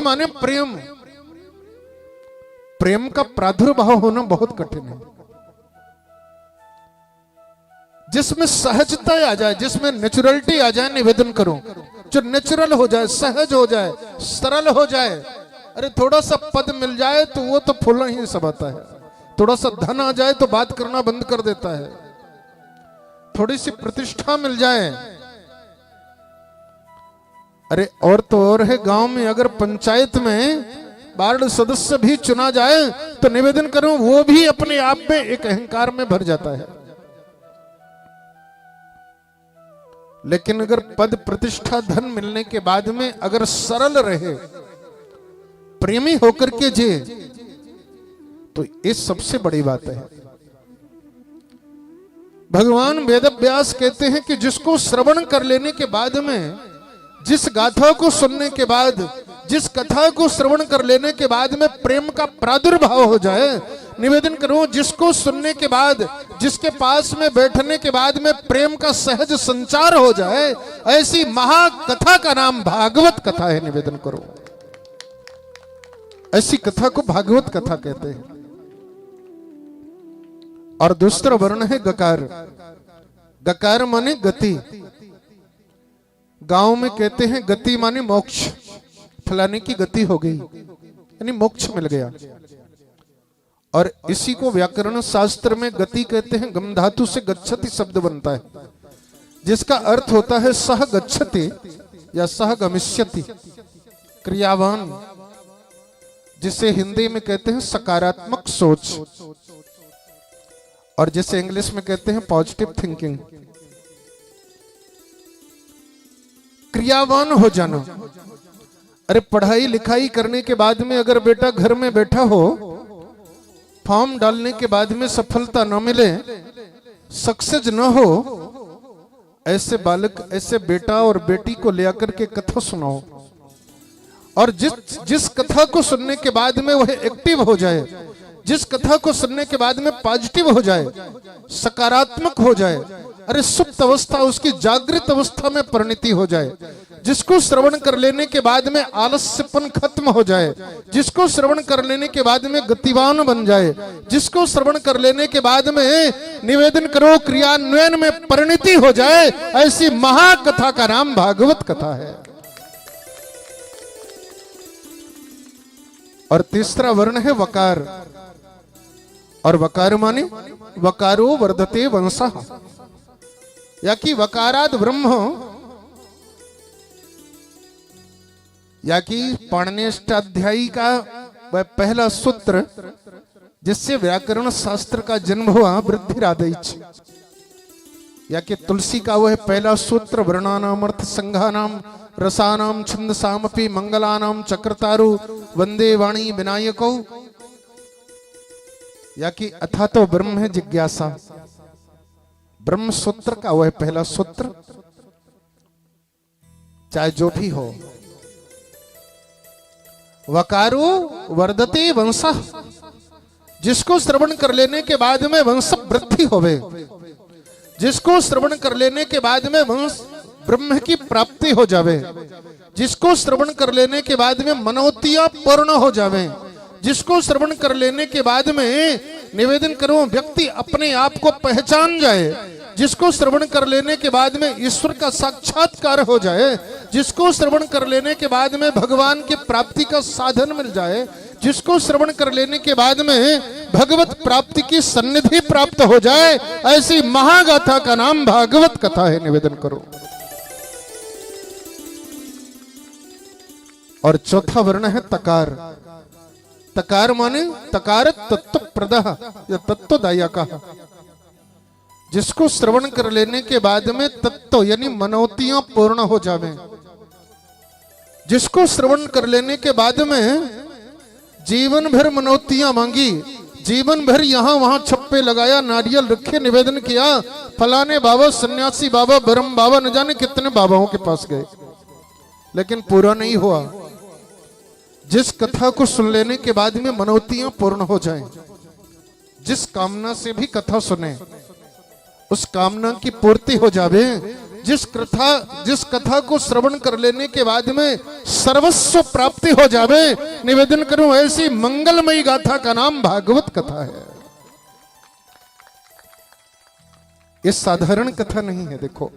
माने प्रेम। प्रेम का प्रादुर्भाव होना बहुत कठिन है, जिसमें सहजता आ जाए, जिसमें नेचुरलिटी आ जाए। निवेदन करूं जो नेचुरल हो जाए, सहज हो जाए, सरल हो जाए। अरे थोड़ा सा पद मिल जाए तो वो तो फूलना ही सब आता है, थोड़ा सा धन आ जाए तो बात करना बंद कर देता है, थोड़ी सी प्रतिष्ठा मिल जाए। अरे और तो और है, गांव में अगर पंचायत में वार्ड सदस्य भी चुना जाए तो निवेदन करूं वो भी अपने आप में एक अहंकार में भर जाता है। लेकिन अगर पद प्रतिष्ठा धन मिलने के बाद में अगर सरल रहे, प्रेमी होकर के जिए, तो ये सबसे बड़ी बात है। भगवान वेदव्यास कहते हैं कि जिसको श्रवण कर लेने के बाद में, जिस गाथा को सुनने के बाद, जिस कथा को श्रवण कर लेने के बाद में प्रेम का प्रादुर्भाव हो जाए, निवेदन करूं जिसको सुनने के बाद, जिसके पास में बैठने के बाद में प्रेम का सहज संचार हो जाए, ऐसी महाकथा का नाम भागवत कथा है। निवेदन करो, ऐसी कथा को भागवत कथा कहते हैं। और दूसरा वर्ण है गकार। गकार माने गति। गांव में कहते हैं गति माने मोक्ष, फलाने की गति हो गई, यानी मोक्ष मिल गया। और इसी को व्याकरण शास्त्र में गति कहते हैं। गम धातु से गच्छति शब्द बनता है, जिसका अर्थ होता है सह गच्छति या सह गमिष्यति, क्रियावान, जिसे हिंदी में कहते हैं सकारात्मक सोच, और जिसे इंग्लिश में कहते हैं पॉजिटिव थिंकिंग। क्रियावान हो जाना। अरे पढ़ाई लिखाई करने के बाद में अगर बेटा घर में बैठा हो, फॉर्म डालने के बाद में सफलता न मिले, सक्सेस न हो, ऐसे बालक, ऐसे बेटा और बेटी को ले आकर के कथा सुनाओ, और जिस कथा को सुनने के बाद में वह एक्टिव हो जाए, जिस कथा को सुनने के बाद में पॉजिटिव हो जाए, सकारात्मक हो जाए, अरे सुप्त अवस्था उसकी जागृत अवस्था में परिणति हो जाए, जिसको श्रवण कर लेने के बाद में आलस्यपन खत्म हो जाए, जिसको श्रवण कर लेने के बाद में गतिवान बन जाए, जिसको श्रवण कर लेने के बाद में निवेदन करो क्रियान्वयन में परिणति हो जाए, ऐसी महाकथा का नाम भागवत कथा है। और तीसरा वर्ण है वकार। और वकार माने वकारो वर्धते वंशः, या कि वकाराद ब्रह्म, या कि पाणिनीष्टाध्यायी का वह पहला सूत्र जिससे व्याकरण शास्त्र का जन्म हुआ, वृद्धिरादैच, या कि तुलसी का वह पहला सूत्र वर्णानाम अर्थ संघानाम रसानाम छंदसामपि मंगलानाम चक्रतारु वंदे वाणी विनायको, या कि अथा तो ब्रह्म है जिज्ञासा। ब्रह्म सूत्र का वह पहला सूत्र, चाहे जो भी हो। वकारो वर्धते वंशः, जिसको श्रवण कर लेने के बाद में वंश वृद्धि होवे, जिसको श्रवण कर लेने के बाद में वंश ब्रह्म की प्राप्ति हो जावे, जिसको श्रवण कर लेने के बाद में मनोतियां पूर्ण हो जावे, जिसको श्रवण कर लेने के बाद में निवेदन करूं व्यक्ति अपने आप को पहचान जाए, जिसको श्रवण कर लेने के बाद में ईश्वर का साक्षात्कार हो जाए, जिसको श्रवण कर लेने के बाद में भगवान की प्राप्ति का साधन मिल जाए, जिसको श्रवण कर लेने के बाद में भगवत प्राप्ति की सन्निधि प्राप्त हो जाए, ऐसी महागाथा का नाम भागवत कथा है। निवेदन करो। और चौथा वर्ण है तकार। तकार माने तकार तत्व प्रदः या तत्वदायकः, जिसको श्रवण कर लेने के बाद में तत्व यानी मनोतियां पूर्ण हो जावे, जिसको श्रवण कर लेने के बाद में जीवन भर मनोतियां मांगी, जीवन भर यहां वहां छप्पे लगाया, नारियल रखे, निवेदन किया, फलाने बाबा, सन्यासी बाबा, ब्रह्म बाबा, न जाने कितने बाबाओं के पास गए, लेकिन पूरा नहीं हुआ। जिस कथा को सुन लेने के बाद में मनोतियां पूर्ण हो जाएं, जिस कामना से भी कथा सुने उस कामना की पूर्ति हो जावे, जिस कथा को श्रवण कर लेने के बाद में सर्वस्व प्राप्ति हो जावे, निवेदन करूं ऐसी मंगलमयी गाथा का नाम भागवत कथा है। ये साधारण कथा नहीं है। देखो